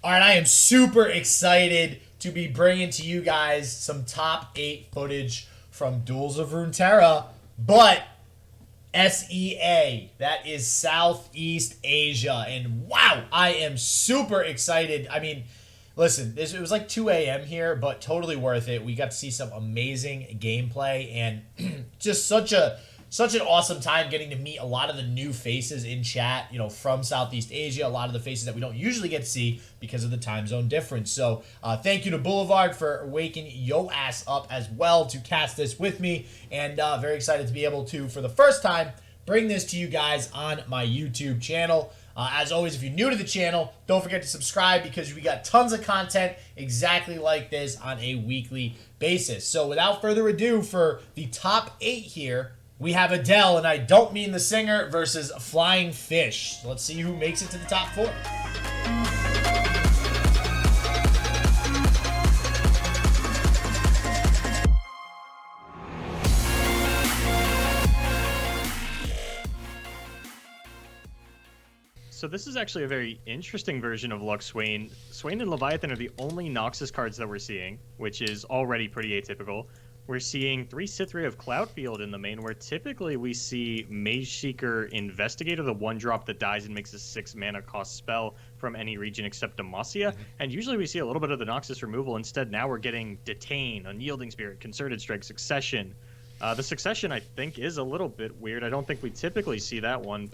All right, I am super excited to be bringing to you guys some top 8 footage from Duels of Runeterra, but SEA, that is Southeast Asia, and wow, I am super excited. I mean, listen, it was like 2 a.m. here, but totally worth it. We got to see some amazing gameplay and just such an awesome time getting to meet a lot of the new faces in chat, from Southeast Asia, a lot of the faces that we don't usually get to see because of the time zone difference. So thank you to Boulevard for waking yo ass up as well to cast this with me, and very excited to be able to, for the first time, bring this to you guys on my YouTube channel. As always, if you're new to the channel, don't forget to subscribe because we got tons of content exactly like this on a weekly basis. So without further ado, for the top 8 here, we have Adel, and I don't mean the singer, versus FlyingFish. Let's see who makes it to the top 4. So this is actually a very interesting version of Lux Swain. Swain and Leviathan are the only Noxus cards that we're seeing, which is already pretty atypical. We're seeing 3 Cithria of Cloudfield in the main, where typically we see Mage Seeker Investigator, the 1-drop that dies and makes a 6 mana cost spell from any region except Demacia. And usually we see a little bit of the Noxus removal. Instead, now we're getting Detain, Unyielding Spirit, Concerted Strike, Succession. The Succession, I think, is a little bit weird. I don't think we typically see that one,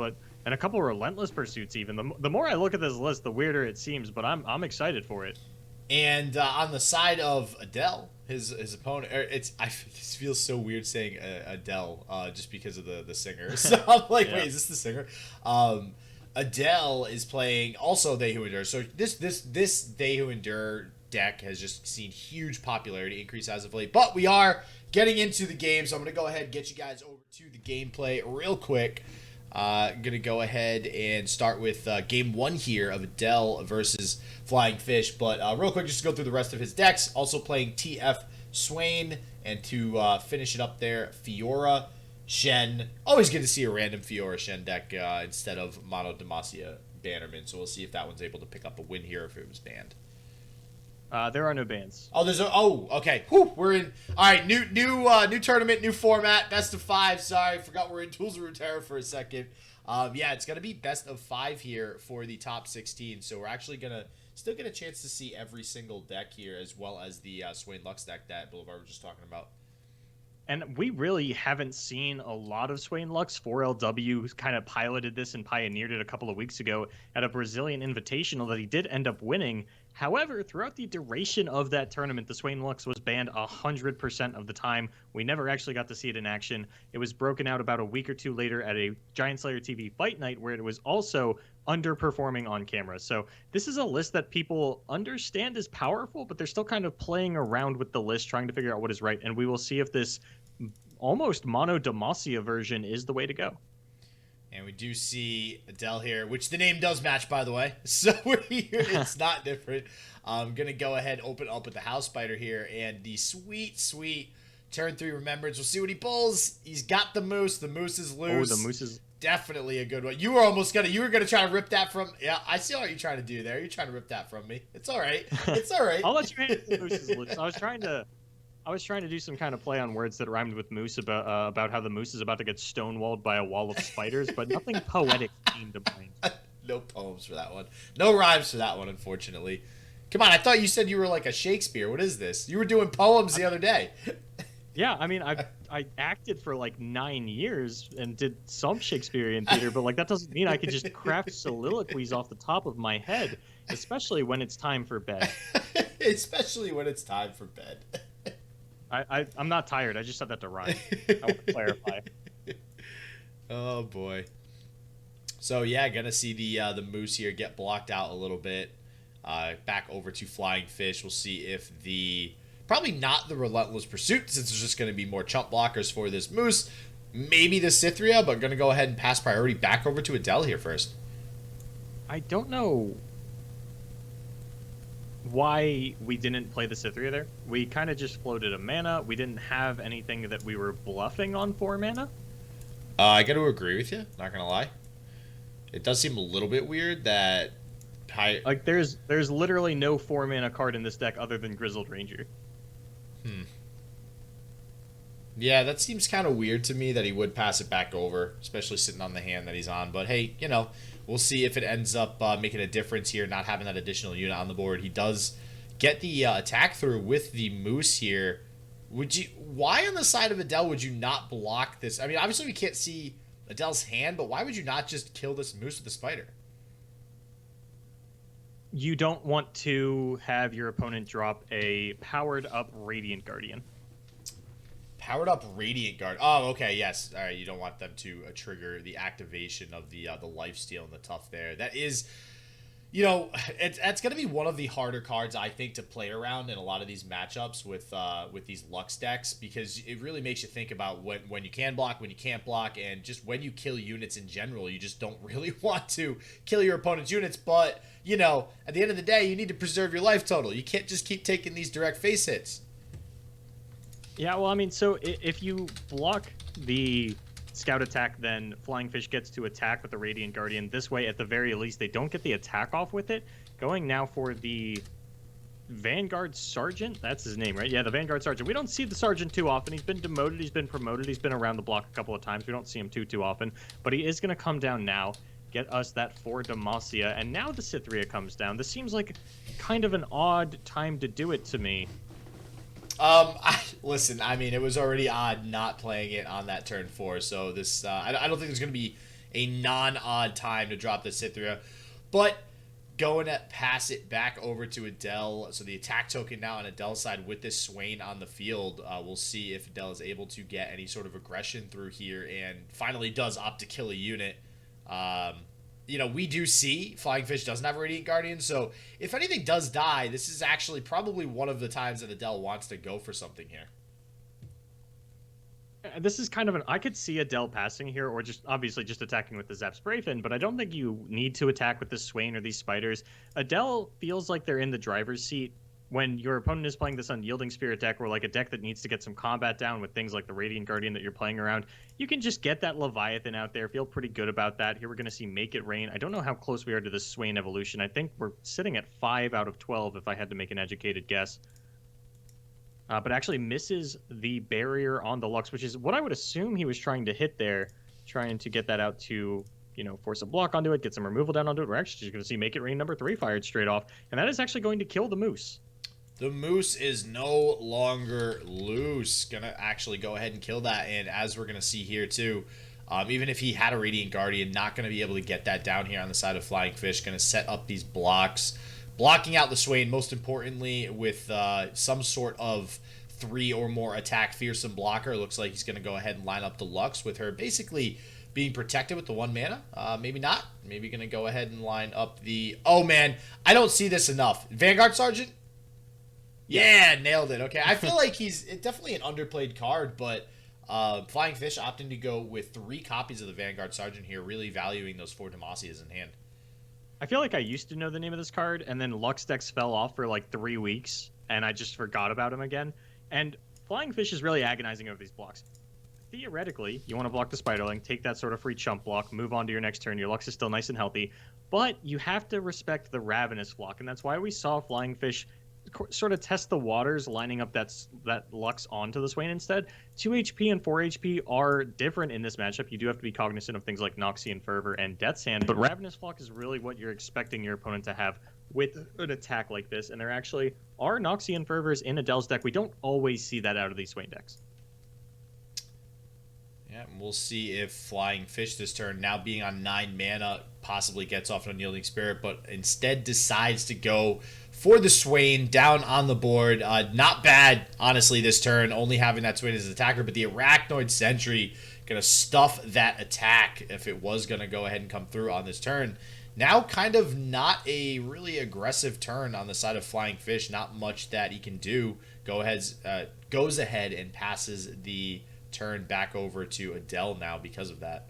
and a couple Relentless Pursuits even. The more I look at this list, the weirder it seems, but I'm excited for it. And on the side of Adel, his opponent, it feels so weird saying Adele just because of the singer. So I'm like, yeah. Wait, is this the singer? Adele is playing also They Who Endure. So this They Who Endure deck has just seen huge popularity increase as of late. But we are getting into the game, so I'm going to go ahead and get you guys over to the gameplay real quick. I'm going to go ahead and start with game 1 here of Adel versus FlyingFish. But real quick, just to go through the rest of his decks. Also playing TF Swain, and to finish it up there, Fiora, Shen. Always good to see a random Fiora Shen deck instead of Mono Demacia Bannerman. So we'll see if that one's able to pick up a win here if it was banned. There are no bans. Okay. Whew, we're in. All right, new tournament, new format, best of 5. Sorry, forgot we're in Duels of Runeterra for a second. Yeah, it's gonna be best of 5 here for the top 16. So we're actually gonna still get a chance to see every single deck here, as well as the Swain Lux deck that Boulevard was just talking about. And we really haven't seen a lot of Swain Lux. 4LW kind of piloted this and pioneered it a couple of weeks ago at a Brazilian Invitational that he did end up winning. However, throughout the duration of that tournament, the Swain Lux was banned 100% of the time. We never actually got to see it in action. It was broken out about a week or 2 later at a Giant Slayer TV Fight Night, where it was also underperforming on camera. So this is a list that people understand is powerful, but they're still kind of playing around with the list, trying to figure out what is right. And we will see if this almost mono Demacia version is the way to go. And we do see Adele here, which the name does match, by the way. So we're here. It's not different. I'm going to go ahead and open up with the House Spider here. And the sweet, sweet turn 3 Remembrance. We'll see what he pulls. He's got the Moose. The Moose is loose. Oh, the Moose is definitely a good one. You were gonna try to rip that from. Yeah, I see what you're trying to do there. You're trying to rip that from me. It's all right. It's all right. I'll let you handle the Moose is loose. I was trying to do some kind of play on words that rhymed with moose about how the moose is about to get stonewalled by a wall of spiders, but nothing poetic came to mind. No poems for that one. No rhymes for that one, unfortunately. Come on, I thought you said you were like a Shakespeare. What is this? You were doing poems the other day. Yeah, I mean, I acted for like 9 years and did some Shakespearean theater, but like that doesn't mean I could just craft soliloquies off the top of my head, especially when it's time for bed. Especially when it's time for bed. I'm not tired. I just said that to rhyme. I want to clarify. Oh boy. So yeah, gonna see the Moose here get blocked out a little bit. Back over to FlyingFish. We'll see if probably not the Relentless Pursuit, since there's just gonna be more chump blockers for this Moose. Maybe the Cithria, but gonna go ahead and pass priority back over to Adele here first. I don't know why we didn't play the Cithria there. We kind of just floated a mana. We didn't have anything that we were bluffing on 4 mana. I got to agree with you, not going to lie. It does seem a little bit weird that Like there's literally no 4-mana card in this deck other than Grizzled Ranger. Yeah, that seems kind of weird to me that he would pass it back over, especially sitting on the hand that he's on. But hey, you know, we'll see if it ends up making a difference here, not having that additional unit on the board. He does get the attack through with the Moose here. Why on the side of Adel would you not block this? I mean, obviously we can't see Adel's hand, but why would you not just kill this Moose with the Spider? You don't want to have your opponent drop a powered up Radiant Guardian. Powered up Radiant Guard. Oh, okay, yes. All right, you don't want them to trigger the activation of the lifesteal and the tough there. That is, you know, it's going to be one of the harder cards, I think, to play around in a lot of these matchups with these Lux decks, because it really makes you think about when you can block, when you can't block, and just when you kill units in general. You just don't really want to kill your opponent's units, but, you know, at the end of the day, you need to preserve your life total. You can't just keep taking these direct face hits. Yeah, well, I mean, so if you block the scout attack, then Flying Fish gets to attack with the Radiant Guardian. This way, at the very least, they don't get the attack off with it. Going now for the Vanguard Sergeant. That's his name, right? Yeah, the Vanguard Sergeant. We don't see the Sergeant too often. He's been demoted. He's been promoted. He's been around the block a couple of times. We don't see him too often. But he is going to come down now, get us that 4 Demacia. And now the Cytherea comes down. This seems like kind of an odd time to do it to me. Listen, I mean, it was already odd not playing it on that turn 4, so this, I don't think there's going to be a non-odd time to drop the Cytherea, but going to pass it back over to Adel, so the attack token now on Adel's side with this Swain on the field. We'll see if Adel is able to get any sort of aggression through here, and finally does opt to kill a unit. You know, we do see Flying Fish doesn't have a Radiant Guardian, so if anything does die, this is actually probably one of the times that Adel wants to go for something here. This is kind of I could see Adel passing here, or just obviously just attacking with the Zap Sprayfin, but I don't think you need to attack with this Swain or these Spiders. Adel feels like they're in the driver's seat when your opponent is playing this Unyielding Spirit deck, or like a deck that needs to get some combat down with things like the Radiant Guardian that you're playing around. You can just get that Leviathan out there, feel pretty good about that. Here we're going to see Make It Rain. I don't know how close we are to this Swain evolution. I think we're sitting at 5 out of 12 if I had to make an educated guess. But actually misses the barrier on the Lux, which is what I would assume he was trying to hit there, trying to get that out to, you know, force a block onto it, get some removal down onto it. We're actually just going to see Make It Rain number 3 fired straight off, and that is actually going to kill the Moose. The Moose is no longer loose. Gonna actually go ahead and kill that, and as we're gonna see here too, even if he had a Radiant Guardian, not gonna be able to get that down here on the side of Flying Fish. Gonna set up these blocks, blocking out the Swain, most importantly with some sort of 3 or more attack fearsome blocker. Looks like he's gonna go ahead and line up the Lux with her basically being protected with the 1 mana. Maybe not. Maybe gonna go ahead and line up the... Oh man, I don't see this enough. Vanguard Sergeant? Yeah, nailed it. Okay, I feel like he's definitely an underplayed card, but Flying Fish opting to go with 3 copies of the Vanguard Sergeant here, really valuing those 4 Demacias in hand. I feel like I used to know the name of this card, and then Lux decks fell off for like 3 weeks, and I just forgot about him again. And Flying Fish is really agonizing over these blocks. Theoretically, you want to block the Spiderling, take that sort of free chump block, move on to your next turn. Your Lux is still nice and healthy, but you have to respect the Ravenous block, and that's why we saw Flying Fish sort of test the waters, lining up that Lux onto the Swain instead. 2 HP and 4 HP are different in this matchup. You do have to be cognizant of things like Noxian Fervor and Death's Hand, but Ravenous Flock is really what you're expecting your opponent to have with an attack like this, and there actually are Noxian Fervors in Adel's deck. We don't always see that out of these Swain decks. Yeah, we'll see if Flying Fish this turn, now being on 9 mana, possibly gets off an Unyielding Spirit, but instead decides to go for the Swain down on the board. Not bad, honestly, this turn, only having that Swain as an attacker, but the Arachnoid Sentry going to stuff that attack if it was going to go ahead and come through on this turn. Now kind of not a really aggressive turn on the side of Flying Fish, not much that he can do. Goes ahead and passes the turn back over to Adel now because of that.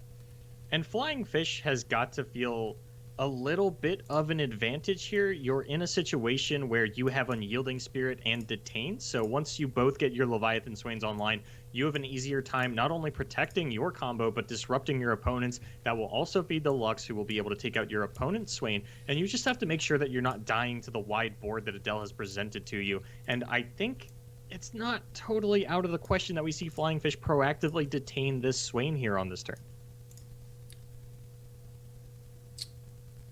And Flying Fish has got to feel a little bit of an advantage here. You're in a situation where you have Unyielding Spirit and Detain, so once you both get your Leviathan Swains online, you have an easier time not only protecting your combo, but disrupting your opponents. That will also feed the Lux, who will be able to take out your opponent's Swain, and you just have to make sure that you're not dying to the wide board that Adel has presented to you. And I think it's not totally out of the question that we see Flying Fish proactively detain this Swain here on this turn.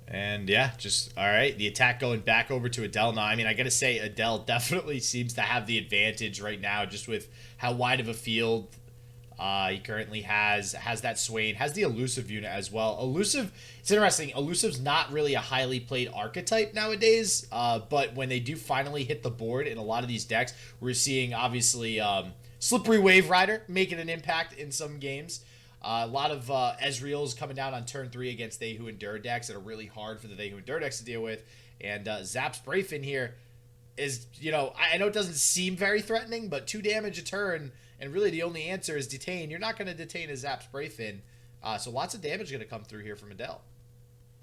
And yeah, just all right. The attack going back over to Adel now. I mean, I gotta say, Adel definitely seems to have the advantage right now, just with how wide of a field he currently has. Has that Swain, has the elusive unit as well. Elusive, it's interesting. Elusive's not really a highly played archetype nowadays, but when they do finally hit the board in a lot of these decks, we're seeing obviously Slippery Wave Rider making an impact in some games. A lot of Ezreals coming down on turn 3 against They Who Endure decks that are really hard for the They Who Endure decks to deal with. And Zap's Brayfin here is, you know, I know it doesn't seem very threatening, but 2 damage a turn, and really the only answer is detain. You're not going to detain a Zap's Brayfin. So lots of damage going to come through here from Adel.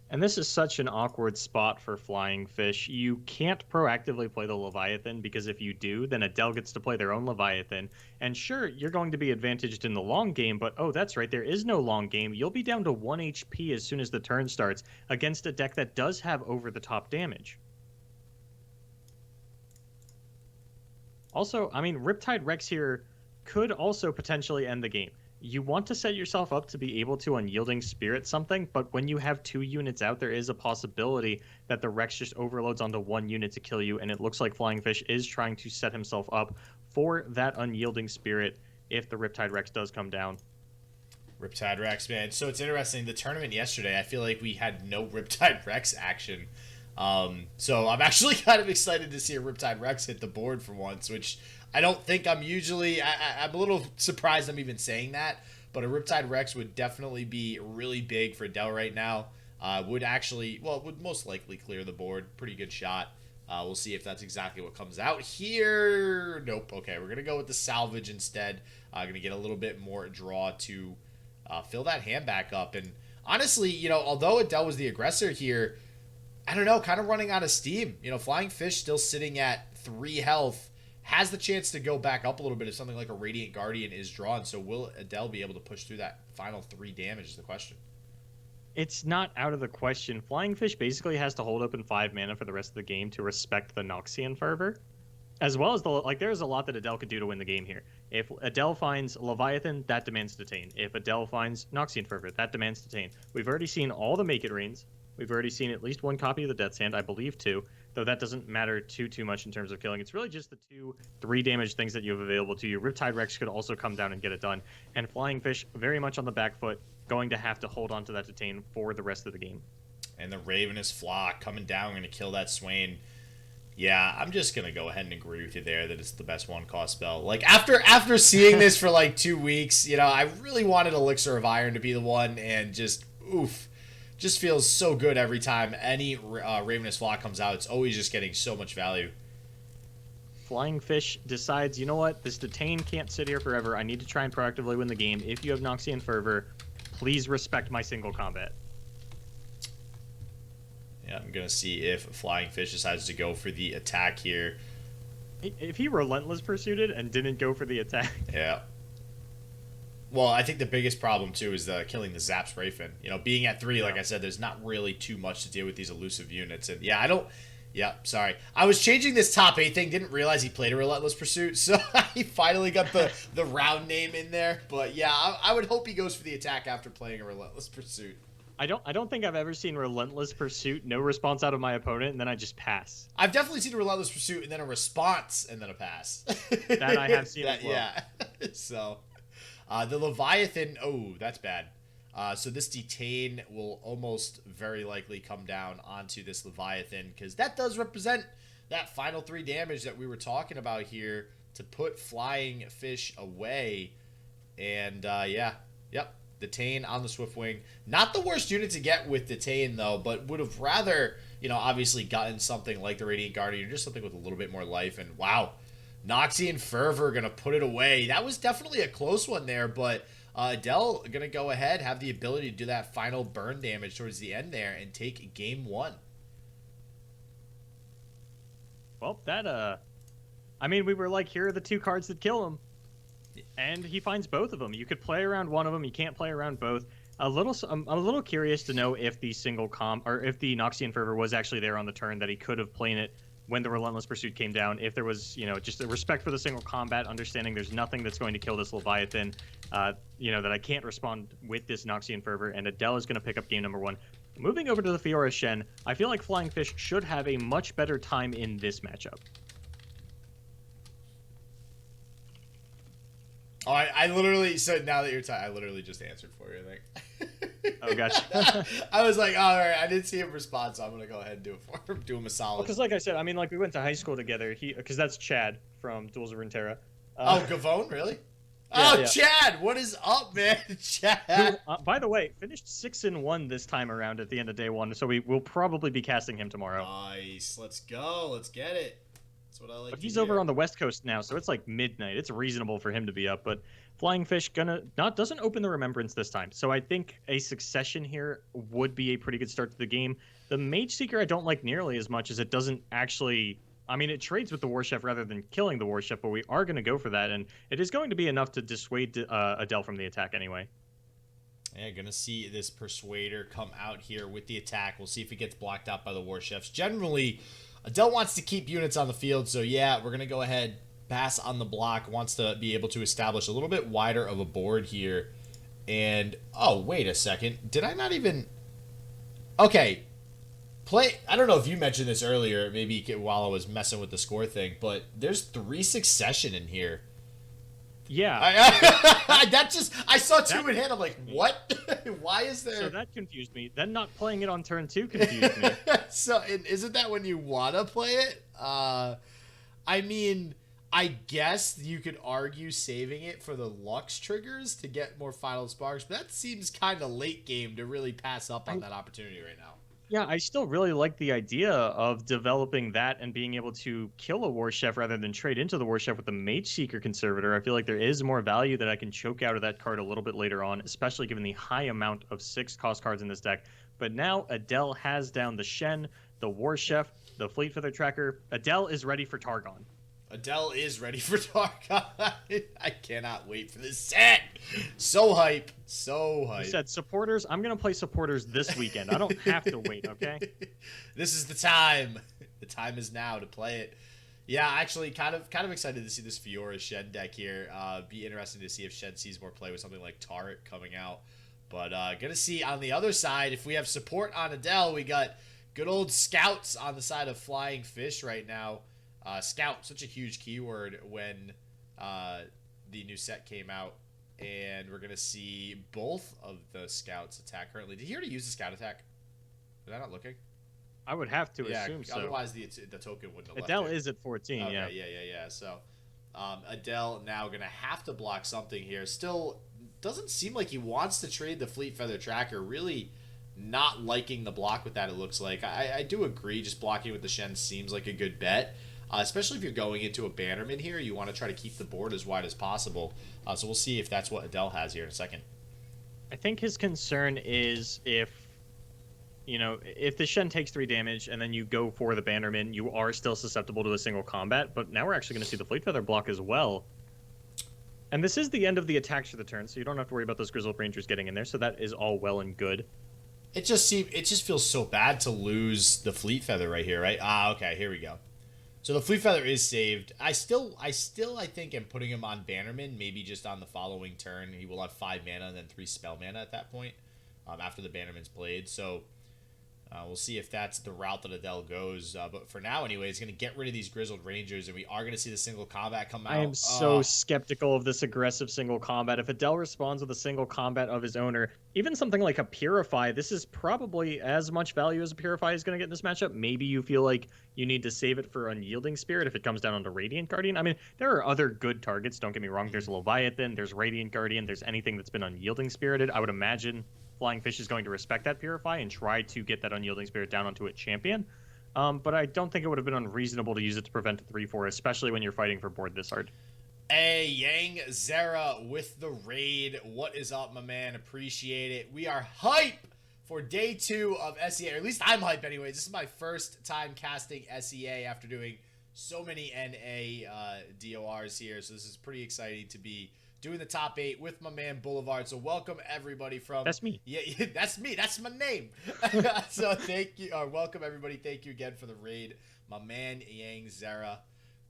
And this is such an awkward spot for Flying Fish. You can't proactively play the Leviathan, because if you do, then Adel gets to play their own Leviathan. And sure, you're going to be advantaged in the long game, but oh, that's right, there is no long game. You'll be down to 1 HP as soon as the turn starts against a deck that does have over-the-top damage. Also, I mean, Riptide Rex here could also potentially end the game. You want to set yourself up to be able to Unyielding Spirit something, but when you have 2 units out, there is a possibility that the Rex just overloads onto 1 unit to kill you, and it looks like Flying Fish is trying to set himself up for that Unyielding Spirit if the Riptide Rex does come down. Riptide Rex, man. So it's interesting. The tournament yesterday, I feel like we had no Riptide Rex action. So I'm actually kind of excited to see a Riptide Rex hit the board for once, which I don't think I'm usually... I'm a little surprised I'm even saying that, but a Riptide Rex would definitely be really big for Adel right now. Would actually... Well, would most likely clear the board. Pretty good shot. We'll see if that's exactly what comes out here. Nope. Okay, we're going to go with the salvage instead. Going to get a little bit more draw to fill that hand back up. And honestly, you know, although Adel was the aggressor here, I don't know, kind of running out of steam. You know, Flying Fish still sitting at 3 health. Has the chance to go back up a little bit if something like a Radiant Guardian is drawn. So will Adel be able to push through that final 3 damage is the question. It's not out of the question. Flying Fish basically has to hold open 5 mana for the rest of the game to respect the Noxian Fervor. As well as there's a lot that Adel could do to win the game here. If Adel finds Leviathan, that demands detain. If Adel finds Noxian Fervor, that demands detain. We've already seen all the Make It Rains. We've already seen at least 1 copy of the Death's Hand, I believe 2, though that doesn't matter too much in terms of killing. It's really just the 2-3 damage things that you have available to you. Riptide Rex could also come down and get it done. And Flying Fish, very much on the back foot, going to have to hold on to that detain for the rest of the game. And the Ravenous Flock coming down, going to kill that Swain. Yeah, I'm just going to go ahead and agree with you there that it's the best 1-cost spell. Like, after seeing this for like 2 weeks, you know, I really wanted Elixir of Iron to be the one, and just, oof. Just feels so good every time any Ravenous Flock comes out. It's always just getting so much value. Flying Fish decides, you know what, this detain can't sit here forever. I need to try and proactively win the game. If you have Noxian Fervor, please respect my single combat. Yeah, I'm going to see if Flying Fish decides to go for the attack here. If he Relentless Pursuited and didn't go for the attack. Yeah. Well, I think the biggest problem, too, is killing the Zap Sprayfin. You know, being at 3, like I said, there's not really too much to deal with these elusive units. And, yeah, I don't... Yeah, sorry. I was changing this top 8 thing, didn't realize he played a Relentless Pursuit, so he finally got the round name in there. But, yeah, I would hope he goes for the attack after playing a Relentless Pursuit. I don't think I've ever seen Relentless Pursuit, no response out of my opponent, and then I just pass. I've definitely seen a Relentless Pursuit and then a response and then a pass. That I have seen as well. Yeah, so... the Leviathan, oh, that's bad. So this detain will almost very likely come down onto this Leviathan, because that does represent that final 3 damage that we were talking about here to put Flying Fish away. And yeah, yep, detain on the Swiftwing. Not the worst unit to get with detain though, but would have rather, you know, obviously gotten something like the Radiant Guardian, or just something with a little bit more life. And wow, Noxian Fervor gonna put it away. That was definitely a close one there, but Adel going to go ahead, have the ability to do that final burn damage towards the end there and take game 1. Well, that, I mean, we were like, here are the 2 cards that kill him. And he finds both of them. You could play around one of them. You can't play around both. I'm a little curious to know if the single or if the Noxian Fervor was actually there on the turn, that he could have played it when the Relentless Pursuit came down. If there was, just a respect for the single combat, understanding there's nothing that's going to kill this Leviathan, that I can't respond with this Noxian Fervor, and Adel is going to pick up game number 1. Moving over to the Fiora Shen, I feel like Flying Fish should have a much better time in this matchup. All right, I literally, so now that you're I literally just answered for you, I think. Oh, gotcha. I was like, all right, I didn't see him respond, so I'm going to go ahead and do it for him, do him a solid. Because like I said, I mean, like, we went to high school together, because that's Chad from Duels of Runeterra. Oh, Gavone, really? Yeah, oh, yeah. Chad, what is up, man? Chad. Who, by the way, finished 6-1 this time around at the end of day 1, so we will probably be casting him tomorrow. Nice. Let's go. Let's get it. That's what I like. But he's over on the West Coast now, so it's like midnight. It's reasonable for him to be up, but Flying Fish doesn't open the Remembrance this time. So I think a Succession here would be a pretty good start to the game. The Mage Seeker I don't like nearly as much, as it doesn't actually... I mean, it trades with the War Chef rather than killing the War Chef, but we are going to go for that, and it is going to be enough to dissuade Adel from the attack anyway. Yeah, gonna see this Persuader come out here with the attack. We'll see if it gets blocked out by the War Chefs. Generally, Adel wants to keep units on the field, so yeah, we're gonna go ahead, pass on the block, wants to be able to establish a little bit wider of a board here. And, oh, wait a second. Did I not even... Okay. I don't know if you mentioned this earlier, maybe while I was messing with the score thing, but there's 3 Succession in here. Yeah. I saw 2 in hand. I'm like, what? Why is there... So that confused me. Then not playing it on turn 2 confused me. So, and isn't that when you want to play it? I mean, I guess you could argue saving it for the Lux triggers to get more Final Sparks, but that seems kind of late game to really pass up on that opportunity right now. Yeah, I still really like the idea of developing that and being able to kill a War Chef rather than trade into the War Chef with the Mage Seeker Conservator. I feel like there is more value that I can choke out of that card a little bit later on, especially given the high amount of 6 cost cards in this deck. But now Adel has down the Shen, the War Chef, the Fleet Feather Tracker. Adel is ready for Targon. Adel is ready for Targon. I cannot wait for this set. So hype. So hype. You said supporters. I'm going to play supporters this weekend. I don't have to wait, okay? This is the time. The time is now to play it. Yeah, actually, kind of excited to see this Fiora Shen deck here. Be interesting to see if Shen sees more play with something like Turret coming out. But gonna see on the other side, if we have support on Adel, we got good old Scouts on the side of Flying Fish right now. Scout, such a huge keyword when the new set came out. And we're going to see both of the Scouts attack currently. Did he already use the Scout attack? Was I not looking? I would have to assume so. Otherwise, the token wouldn't have Adel left it. is at 14, okay, yeah. Yeah. So, Adel now going to have to block something here. Still, doesn't seem like he wants to trade the Fleet Feather Tracker. Really not liking the block with that, it looks like. I do agree, just blocking with the Shen seems like a good bet. Especially if you're going into a Bannerman here, you want to try to keep the board as wide as possible. So we'll see if that's what Adel has here in a second. I think his concern is if the Shen takes 3 damage and then you go for the Bannerman, you are still susceptible to a single combat. But now we're actually going to see the Fleet Feather block as well. And this is the end of the attacks for the turn, so you don't have to worry about those Grizzled Rangers getting in there. So that is all well and good. It just feels so bad to lose the Fleet Feather right here, right? Okay, here we go. So the Fleet Feather is saved. I think am putting him on Bannerman, maybe just on the following turn. He will have 5 mana and then 3 spell mana at that point, after the Bannerman's played. So we'll see if that's the route that Adel goes. But for now, anyway, he's going to get rid of these Grizzled Rangers, and we are going to see the single combat come out. I am so skeptical of this aggressive single combat. If Adel responds with a single combat of his owner, even something like a Purify, this is probably as much value as a Purify is going to get in this matchup. Maybe you feel like you need to save it for Unyielding Spirit if it comes down onto Radiant Guardian. I mean, there are other good targets, don't get me wrong. There's Leviathan, there's Radiant Guardian, there's anything that's been Unyielding Spirited. I would imagine Flying Fish is going to respect that Purify and try to get that Unyielding Spirit down onto its champion. But I don't think it would have been unreasonable to use it to prevent a 3-4, especially when you're fighting for board this hard. Hey, Yang Zera with the raid. What is up, my man? Appreciate it. We are hype for day 2 of SEA, or at least I'm hype anyways. This is my first time casting SEA after doing so many NA DORs here, so this is pretty exciting to be doing the top 8 with my man Boulevard. So welcome everybody from... That's me. Yeah, that's me. That's my name. So thank you, welcome everybody. Thank you again for the raid. My man Yang Zera,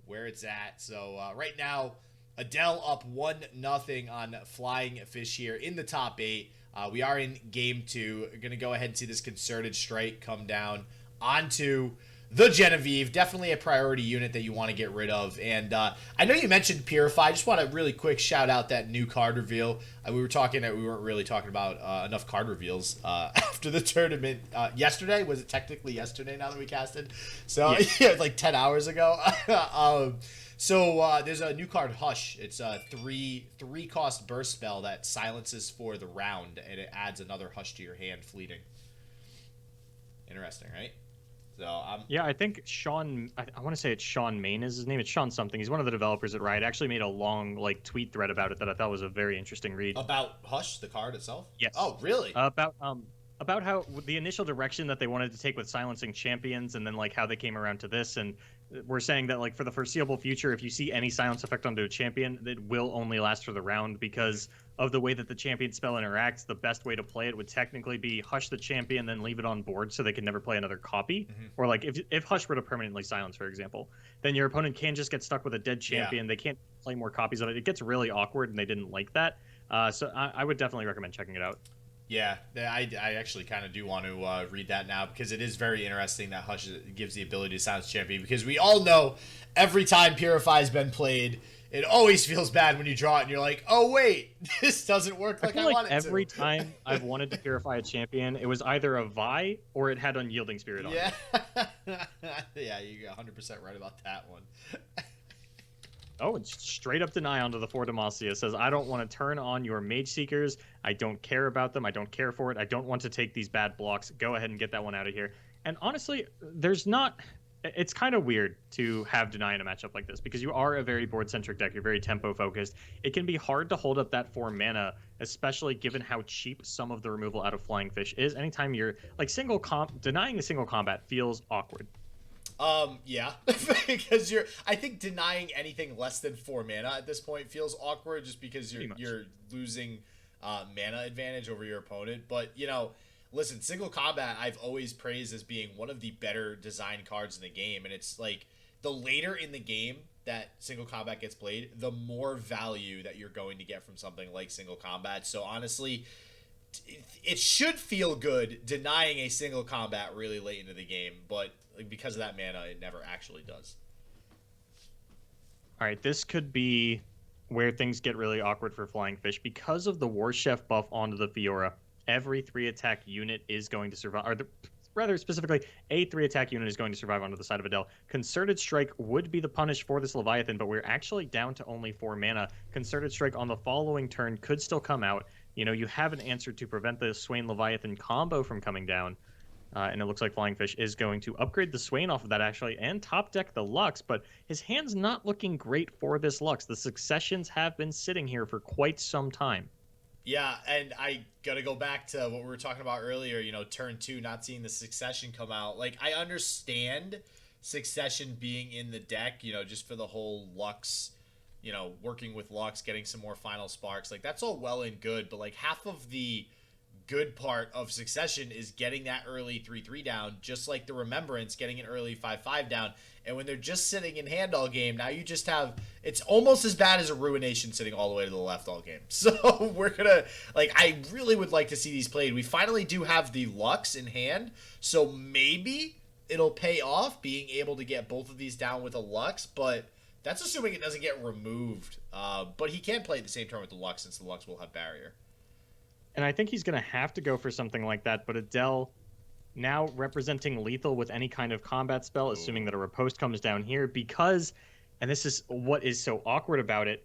where it's at. So right now, Adel up 1-0 on FlyingFish here in the top 8. We are in game 2. We're going to go ahead and see this concerted strike come down onto the Genevieve. Definitely a priority unit that you want to get rid of. And I know you mentioned Purify. I just want to really quick shout out that new card reveal. We weren't really talking about enough card reveals after the tournament yesterday. Was it technically yesterday now that we casted? So yeah, like 10 hours ago. So there's a new card, Hush. It's a 3-cost burst spell that silences for the round, and it adds another Hush to your hand, fleeting. Interesting, right? So yeah, I think Sean. I want to say it's Sean Main is his name. It's Sean something. He's one of the developers at Riot. Actually made a long tweet thread about it that I thought was a very interesting read. About Hush, the card itself. Yes. Oh, really? About how the initial direction that they wanted to take with silencing champions, and then how they came around to this, and we're saying that for the foreseeable future, if you see any silence effect onto a champion, it will only last for the round because of the way that the champion spell interacts. The best way to play it would technically be Hush the champion, then leave it on board so they can never play another copy. Or if Hush were to permanently silence, for example, then your opponent can just get stuck with a dead champion. They can't play more copies of it. It gets really awkward, and they didn't like that. So I would definitely recommend checking it out. Yeah, I actually kind of do want to read that now because it is very interesting that Hush gives the ability to silence champion, because we all know every time Purify's been played, it always feels bad when you draw it and you're like, oh wait, this doesn't work like I want it to. Every time I've wanted to Purify a champion, it was either a Vi or it had Unyielding Spirit on it. Yeah, you're 100% right about that one. Oh, it's straight up deny onto the 4 Demacia. It says, I don't want to turn on your Mage Seekers. I don't care about them. I don't care for it. I don't want to take these bad blocks. Go ahead and get that one out of here. And honestly, it's kind of weird to have deny in a matchup like this because you are a very board-centric deck. You're very tempo-focused. It can be hard to hold up that 4 mana, especially given how cheap some of the removal out of Flying Fish is. Anytime you're denying a single combat feels awkward. Yeah, because I think denying anything less than 4 mana at this point feels awkward just because you're losing mana advantage over your opponent. But, listen, single combat I've always praised as being one of the better design cards in the game. And it's the later in the game that single combat gets played, the more value that you're going to get from something like single combat. So honestly, it should feel good denying a single combat really late into the game, but because of that mana, it never actually does. All right, this could be where things get really awkward for Flying Fish. Because of the War Chef buff onto the Fiora, every 3-attack unit is going to survive, or rather specifically, a 3-attack unit is going to survive onto the side of Adel. Concerted Strike would be the punish for this Leviathan, but we're actually down to only 4 mana. Concerted Strike on the following turn could still come out. You have an answer to prevent the Swain Leviathan combo from coming down. And it looks like Flying Fish is going to upgrade the Swain off of that, actually, and top deck the Lux, but his hand's not looking great for this Lux. The Successions have been sitting here for quite some time. Yeah, and I gotta go back to what we were talking about earlier, turn 2, not seeing the Succession come out. I understand Succession being in the deck, just for the whole Lux, working with Lux, getting some more final sparks. That's all well and good, but half of the good part of Succession is getting that early 3-3 down, just like the Remembrance getting an early 5-5 down. And when they're just sitting in hand all game, now you just have, it's almost as bad as a Ruination sitting all the way to the left all game. So we're gonna, I really would like to see these played. We finally do have the Lux in hand, so maybe it'll pay off being able to get both of these down with a Lux, but that's assuming it doesn't get removed. But he can play at the same turn with the Lux, since the Lux will have barrier. And I think he's going to have to go for something like that, but Adel now representing lethal with any kind of combat spell, assuming that a riposte comes down here, because, and this is what is so awkward about it,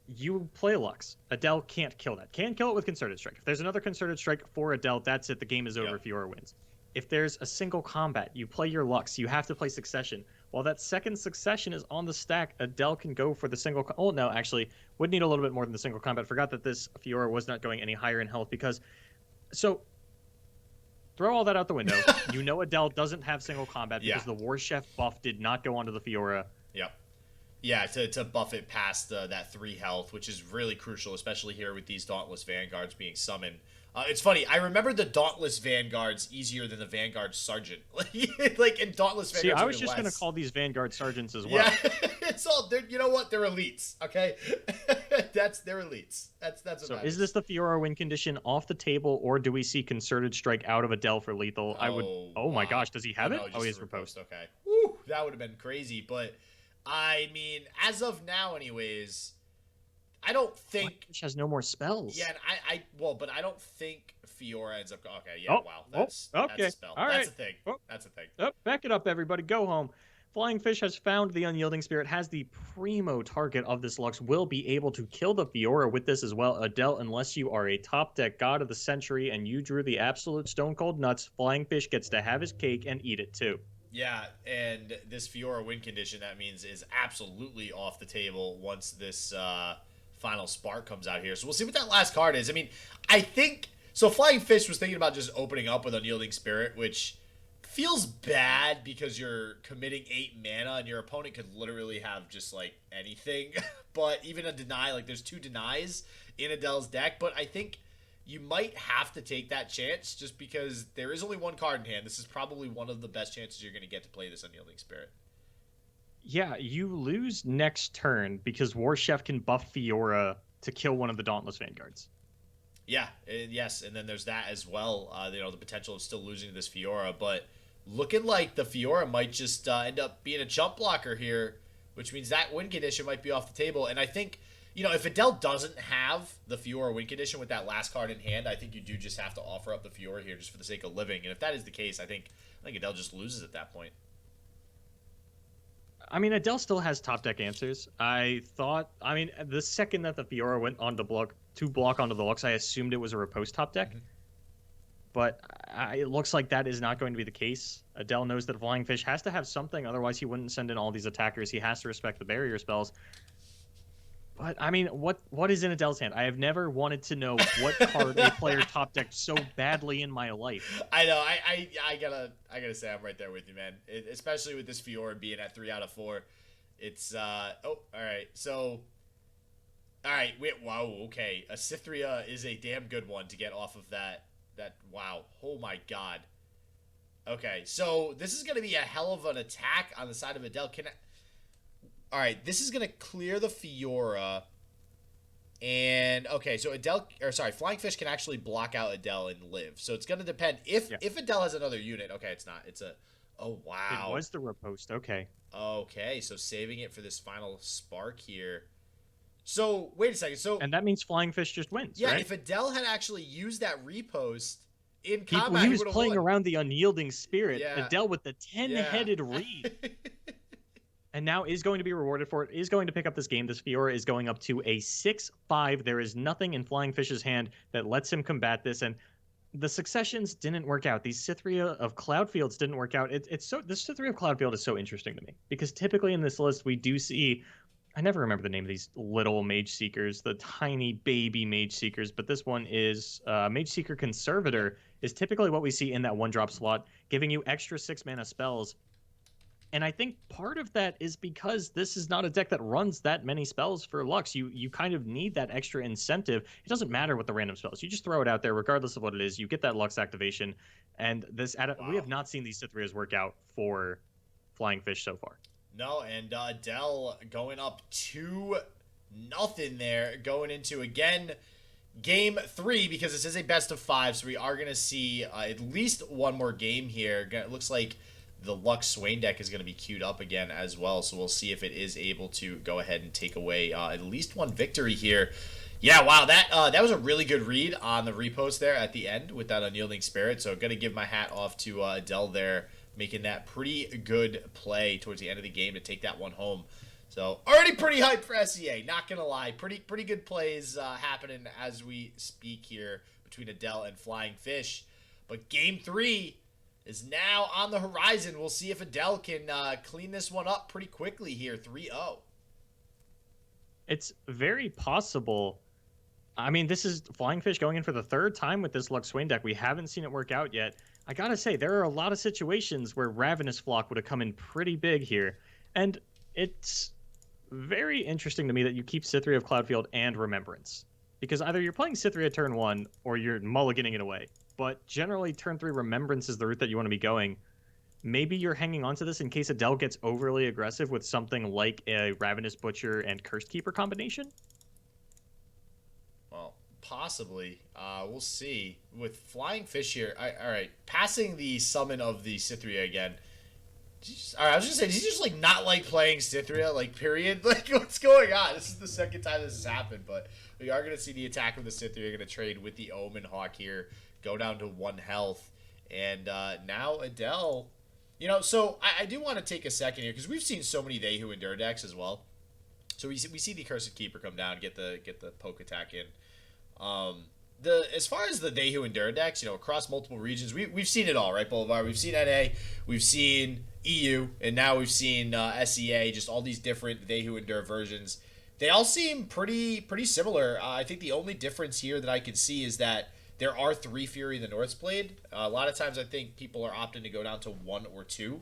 you play Lux. Adel can't kill that. Can kill it with Concerted Strike. If there's another Concerted Strike for Adel, that's it. The game is over if Fiora wins. If there's a single combat, you play your Lux. You have to play Succession. While that second succession is on the stack, Adel can go for the single. Oh no, actually, would need a little bit more than the single combat. Forgot that this Fiora was not going any higher in health because. So, throw all that out the window. You know Adel doesn't have single combat because the War Chef buff did not go onto the Fiora. Yep. Yeah, to buff it past that 3 health, which is really crucial, especially here with these Dauntless Vanguards being summoned. It's funny, I remember the Dauntless Vanguards easier than the Vanguard Sergeant. Like, in Dauntless Vanguards. See, I was just going to call these Vanguard Sergeants as well. Yeah, it's all, you know what? They're elites, okay? They're elites. That's what So matters. is this the Fiora win condition off the table, or do we see Concerted Strike out of Adel for lethal? Oh my gosh, does he have it? No, He has for riposte. Okay. Woo, that would have been crazy, but... I mean, as of now, anyways, I don't think FlyingFish has no more spells. Yeah, and but I don't think Fiora ends up. Okay, yeah, wow, that's okay. a spell. All That's right. a thing. Oh. That's a thing. Oh, back it up, everybody. Go home. FlyingFish has found the Unyielding Spirit, has the primo target of this Lux, will be able to kill the Fiora with this as well. Adel, unless you are a top deck God of the Century and you drew the absolute stone cold nuts, FlyingFish gets to have his cake and eat it too. Yeah, and this Fiora win condition, that means, is absolutely off the table once this final spark comes out here. So we'll see what that last card is. I mean, I think... So FlyingFish was thinking about just opening up with Unyielding Spirit, which feels bad because you're committing 8 mana and your opponent could literally have just, like, anything. But even a deny, like, there's 2 denies in Adel's deck. But I think... you might have to take that chance just because there is only 1 card in hand. This is probably one of the best chances you're going to get to play this Unyielding Spirit. Yeah, you lose next turn because War Chef can buff Fiora to kill one of the Dauntless Vanguards. Yeah, yes, and then there's that as well. The potential of still losing to this Fiora, but looking like the Fiora might just end up being a jump blocker here, which means that win condition might be off the table. And I think... if Adel doesn't have the Fiora win condition with that last card in hand, I think you do just have to offer up the Fiora here just for the sake of living. And if that is the case, I think Adel just loses at that point. I mean, Adel still has top deck answers. The second that the Fiora went on to block onto the Lux, I assumed it was a riposte top deck. Mm-hmm. But it looks like that is not going to be the case. Adel knows that FlyingFish has to have something, otherwise he wouldn't send in all these attackers. He has to respect the barrier spells. But, I mean, what is in Adel's hand? I have never wanted to know what card a player top decked so badly in my life. I know. I gotta say I'm right there with you, man. Especially with this Fiora being at 3 out of 4. It's all right. So, all right. Wow. Okay. A Cythria is a damn good one to get off of that. Wow. Oh my God. Okay. So this is gonna be a hell of an attack on the side of Adel. All right, this is going to clear the Fiora. And, okay, so FlyingFish can actually block out Adel and live. So it's going to depend. If Adel has another unit, okay, it's not. It's a, oh, wow. It was the riposte, okay. Okay, so saving it for this final spark here. So, wait a second. And that means FlyingFish just wins, yeah, right? if Adel had actually used that repost in combat, he was playing around the Unyielding Spirit. Yeah. Adel with the 10-headed read. And now is going to be rewarded for it, is going to pick up this game. This Fiora is going up to a 6-5. There is nothing in FlyingFish's hand that lets him combat this. And the successions didn't work out. These Cythria of Cloudfields didn't work out. This Cythria of Cloudfield is so interesting to me. Because typically in this list, we do see... I never remember the name of these little Mage Seekers, the tiny baby Mage Seekers. But this one is Mage Seeker Conservator is typically what we see in that 1-drop slot, giving you extra 6-mana spells. And I think part of that is because this is not a deck that runs that many spells for Lux. You kind of need that extra incentive. It doesn't matter what the random spells. You just throw it out there regardless of what it is. You get that Lux activation. And we have not seen these Cythrias work out for FlyingFish so far. No, and Adel going up 2-0 there, going into, again, Game 3, because this is a best of 5, so we are going to see at least one more game here. It looks like the Lux Swain deck is going to be queued up again as well, so we'll see if it is able to go ahead and take away at least one victory here. Yeah, wow, that was a really good read on the repost there at the end with that Unyielding Spirit, so going to give my hat off to Adel there, making that pretty good play towards the end of the game to take that one home. So, already pretty hyped for SEA, not going to lie. Pretty good plays happening as we speak here between Adel and FlyingFish. But Game 3... is now on the horizon. We'll see if Adel can clean this one up pretty quickly here. 3-0. It's very possible. I mean, this is Flying Fish going in for the third time with this Lux Swain deck. We haven't seen it work out yet. I gotta say, there are a lot of situations where Ravenous Flock would have come in pretty big here. And it's very interesting to me that you keep Cithria of Cloudfield and Remembrance. Because either you're playing Cithria turn 1 or you're mulliganing it away. But generally, turn 3 Remembrance is the route that you want to be going. Maybe you're hanging on to this in case Adel gets overly aggressive with something like a Ravenous Butcher and Cursed Keeper combination. Well, possibly. We'll see. With Flying Fish here, all right, passing the summon of the Cithria again. All right, I was just saying, he's just like not like playing Cithria, like period. Like, what's going on? This is the second time this has happened, but we are going to see the attack of the Cithria. Going to trade with the Omen Hawk here, go down to 1 health, and now Adel. You know, so I do want to take a second here because we've seen so many They Who Endure decks as well. So we see the Cursed Keeper come down, get the poke attack in. As far as the They Who Endure decks, you know, across multiple regions, we've seen it all, right, Boulevard? We've seen NA, we've seen EU, and now we've seen SEA. Just all these different They Who Endure versions. They all seem pretty similar. I think the only difference here that I can see is that there are 3 Fury in the North's played. A lot of times I think people are opting to go down to 1 or 2.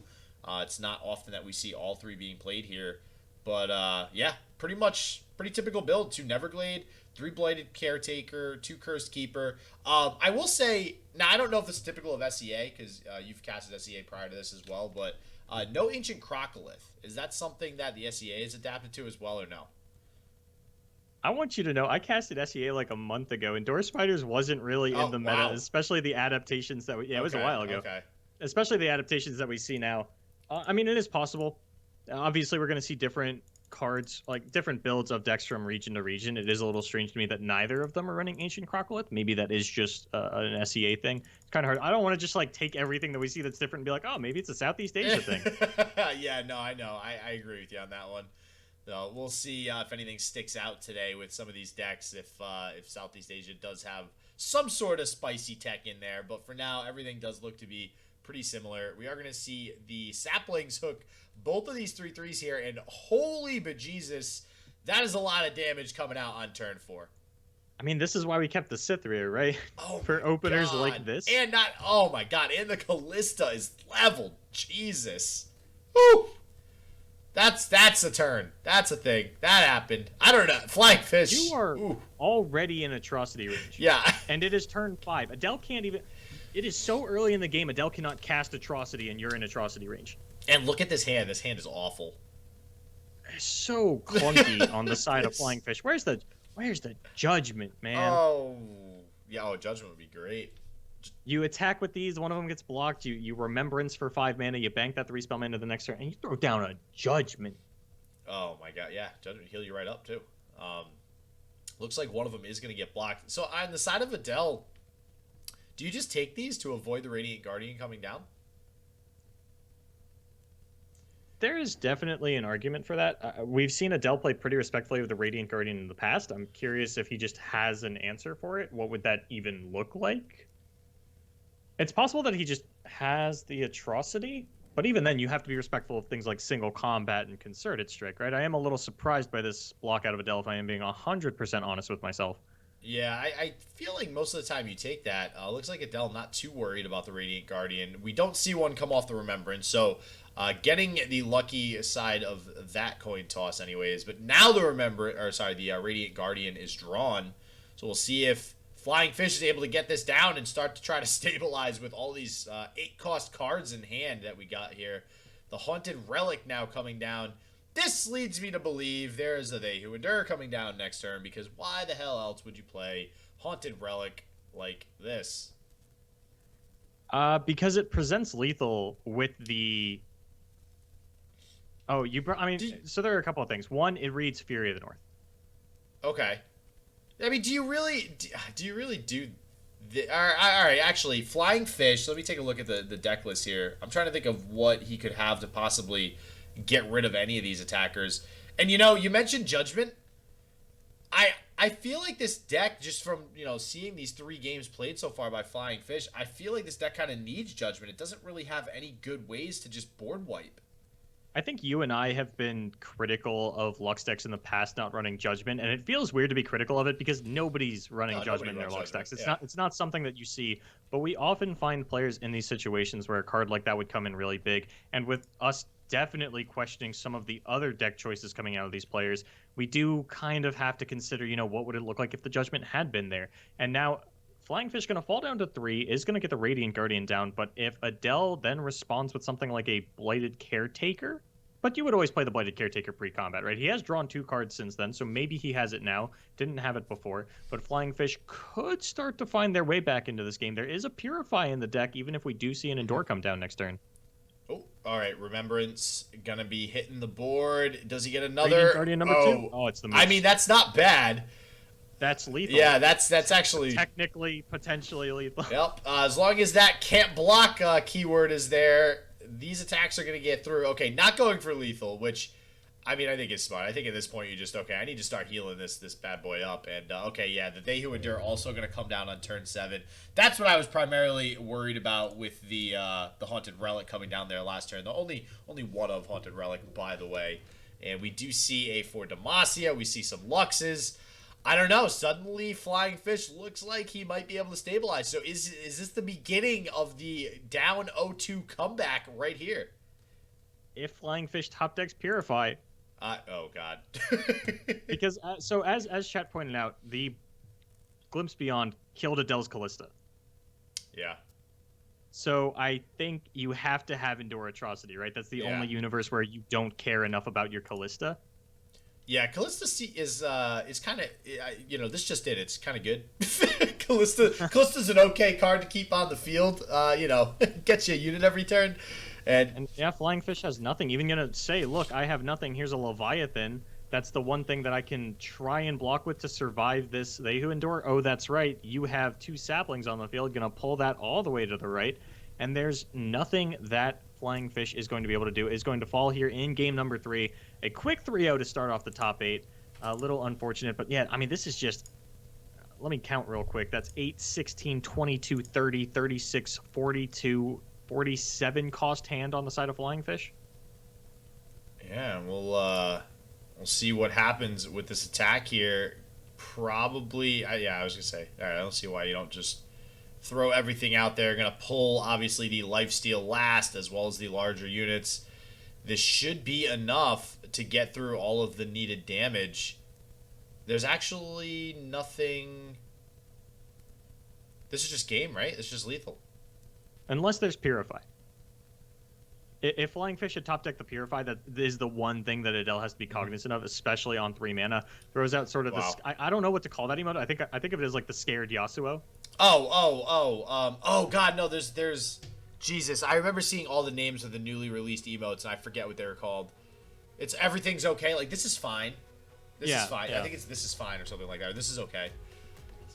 It's not often that we see all 3 being played here. But, yeah, pretty typical build. 2 Neverglade, 3 Blighted Caretaker, 2 Cursed Keeper. I will say, now I don't know if this is typical of SEA, because you've casted SEA prior to this as well, but no Ancient Crocolith. Is that something that the SEA is adapted to as well, or no? I want you to know, I casted SEA like a month ago, and Door Spiders wasn't really in the meta, especially the adaptations that we... Yeah, it was a while ago. Okay. Especially the adaptations that we see now. I mean, it is possible. Obviously, we're going to see different cards, like different builds of decks from region to region. It is a little strange to me that neither of them are running Ancient Crocolith. Maybe that is just an SEA thing. It's kind of hard. I don't want to just like take everything that we see that's different and be like, oh, maybe it's a Southeast Asia thing. Yeah, no, I know. I agree with you on that one. So we'll see if anything sticks out today with some of these decks, if Southeast Asia does have some sort of spicy tech in there. But for now, everything does look to be pretty similar. We are going to see the Saplings hook both of these 3/3s here, and holy bejesus, that is a lot of damage coming out on turn 4. I mean, this is why we kept the Cithria, right? Oh, for openers like this. And not, oh my god, and the Callista is leveled. Jesus. Woo! That's a turn. That's a thing. That happened. I don't know. Flying Fish. You are already in atrocity range. Yeah. And it is turn 5. Adel can't even... It is so early in the game, Adel cannot cast atrocity, and you're in atrocity range. And look at this hand. This hand is awful. It's so clunky on the side of Flying Fish. Where's the judgment, man? Oh, yeah. Oh, judgment would be great. You attack with these, one of them gets blocked, you Remembrance for 5 mana, you bank that 3 spell mana the next turn, and you throw down a Judgment. Oh my god, yeah. Judgment heal you right up, too. Looks like one of them is going to get blocked. So, on the side of Adel, do you just take these to avoid the Radiant Guardian coming down? There is definitely an argument for that. We've seen Adel play pretty respectfully with the Radiant Guardian in the past. I'm curious if he just has an answer for it. What would that even look like? It's possible that he just has the atrocity, but even then you have to be respectful of things like single combat and concerted strike, right? I am a little surprised by this block out of Adel, if I am being 100% honest with myself. Yeah, I feel like most of the time you take that. Looks like Adel not too worried about the Radiant Guardian. We don't see one come off the Remembrance, so getting the lucky side of that coin toss anyways. But now the Radiant Guardian is drawn, so we'll see if Flying Fish is able to get this down and start to try to stabilize with all these 8-cost cards in hand that we got here. The Haunted Relic now coming down. This leads me to believe there is a They Who Endure coming down next turn, because why the hell else would you play Haunted Relic like this? Because it presents lethal with the... Oh, so there are a couple of things. One, it reads Fury of the North. Okay. I mean, do you really do... All right, actually, Flying Fish, let me take a look at the deck list here. I'm trying to think of what he could have to possibly get rid of any of these attackers. And, you know, you mentioned Judgment. I feel like this deck, just from, seeing these 3 games played so far by Flying Fish, I feel like this deck kind of needs Judgment. It doesn't really have any good ways to just board wipe. I think you and I have been critical of Lux decks in the past not running Judgment, and it feels weird to be critical of it because nobody's running Judgment in their Lux decks. It's not something that you see, but we often find players in these situations where a card like that would come in really big, and with us definitely questioning some of the other deck choices coming out of these players, we do kind of have to consider, what would it look like if the Judgment had been there. And now Flying Fish going to fall down to 3, is going to get the Radiant Guardian down, but if Adel then responds with something like a Blighted Caretaker, but you would always play the Blighted Caretaker pre-combat, right? He has drawn 2 cards since then, so maybe he has it now. Didn't have it before, but Flying Fish could start to find their way back into this game. There is a Purify in the deck, even if we do see an Endure come down next turn. Oh, all right. Remembrance gonna be hitting the board. Does he get another? Radiant Guardian number 2? Oh, it's the most. I mean, that's not bad. That's lethal. Yeah, that's actually technically, potentially lethal. Yep. As long as that can't block keyword is there, these attacks are going to get through. Okay, not going for lethal, which, I mean, I think is smart. I think at this point you just, okay, I need to start healing this bad boy up. And, okay, yeah, the They Who Endure also going to come down on turn 7. That's what I was primarily worried about with the Haunted Relic coming down there last turn. The only one of Haunted Relic, by the way. And we do see a for Demacia. We see some Luxes. I don't know. Suddenly, Flying Fish looks like he might be able to stabilize. So is this the beginning of the down 0-2 comeback right here? If Flying Fish top decks Purify. Oh, God. Because, so as chat pointed out, the Glimpse Beyond killed Adel's Callista. Yeah. So I think you have to have Endure Atrocity, right? That's the only universe where you don't care enough about your Callista. Yeah, Callista is kind of, this just did. It's kind of good. Callista's an okay card to keep on the field. Gets you a unit every turn. And yeah, Flying Fish has nothing. Even going to say, look, I have nothing. Here's a Leviathan. That's the one thing that I can try and block with to survive this They Who Endure. Oh, that's right. You have 2 saplings on the field. Going to pull that all the way to the right. And there's nothing that Flying Fish is going to be able to do. Is going to fall here in game number 3. A quick 3-0 to start off the top 8. A little unfortunate, but yeah, I mean, this is just... Let me count real quick. That's 8, 16, 22, 30, 36, 42, 47 cost hand on the side of Flying Fish. Yeah, we'll see what happens with this attack here. Probably... I was going to say, all right, I don't see why you don't just throw everything out there. Going to pull, obviously, the lifesteal last, as well as the larger units. This should be enough to get through all of the needed damage. There's actually nothing... This is just game, right? It's just lethal. Unless there's Purify. If Flying Fish had top deck the Purify, that is the one thing that Adel has to be cognizant of, especially on 3 mana. Throws out sort of this... I don't know what to call that emote. I think of it as like the scared Yasuo. Oh, God, no, there's... Jesus, I remember seeing all the names of the newly released emotes, and I forget what they were called. It's everything's okay. Like, this is fine. This is fine. Yeah. I think it's this is fine or something like that. Or this is okay.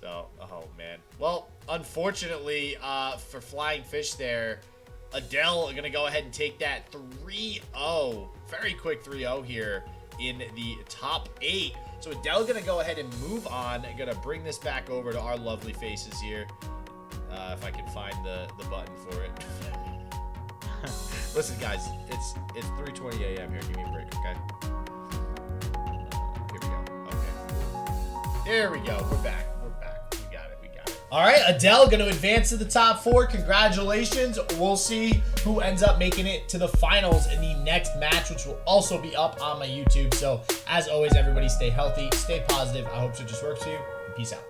So, oh, man. Well, unfortunately, for Flying Fish there, Adel are going to go ahead and take that 3-0. Very quick 3-0 here in the top 8. So Adel going to go ahead and move on and going to bring this back over to our lovely faces here. If I can find the button for it. Listen, guys, it's 3:20 a.m. here. Give me a break, okay? Here we go. Okay. There we go. We're back. We got it. All right, Adel going to advance to the top 4. Congratulations. We'll see who ends up making it to the finals in the next match, which will also be up on my YouTube. So, as always, everybody stay healthy, stay positive. I hope it just works for you. And peace out.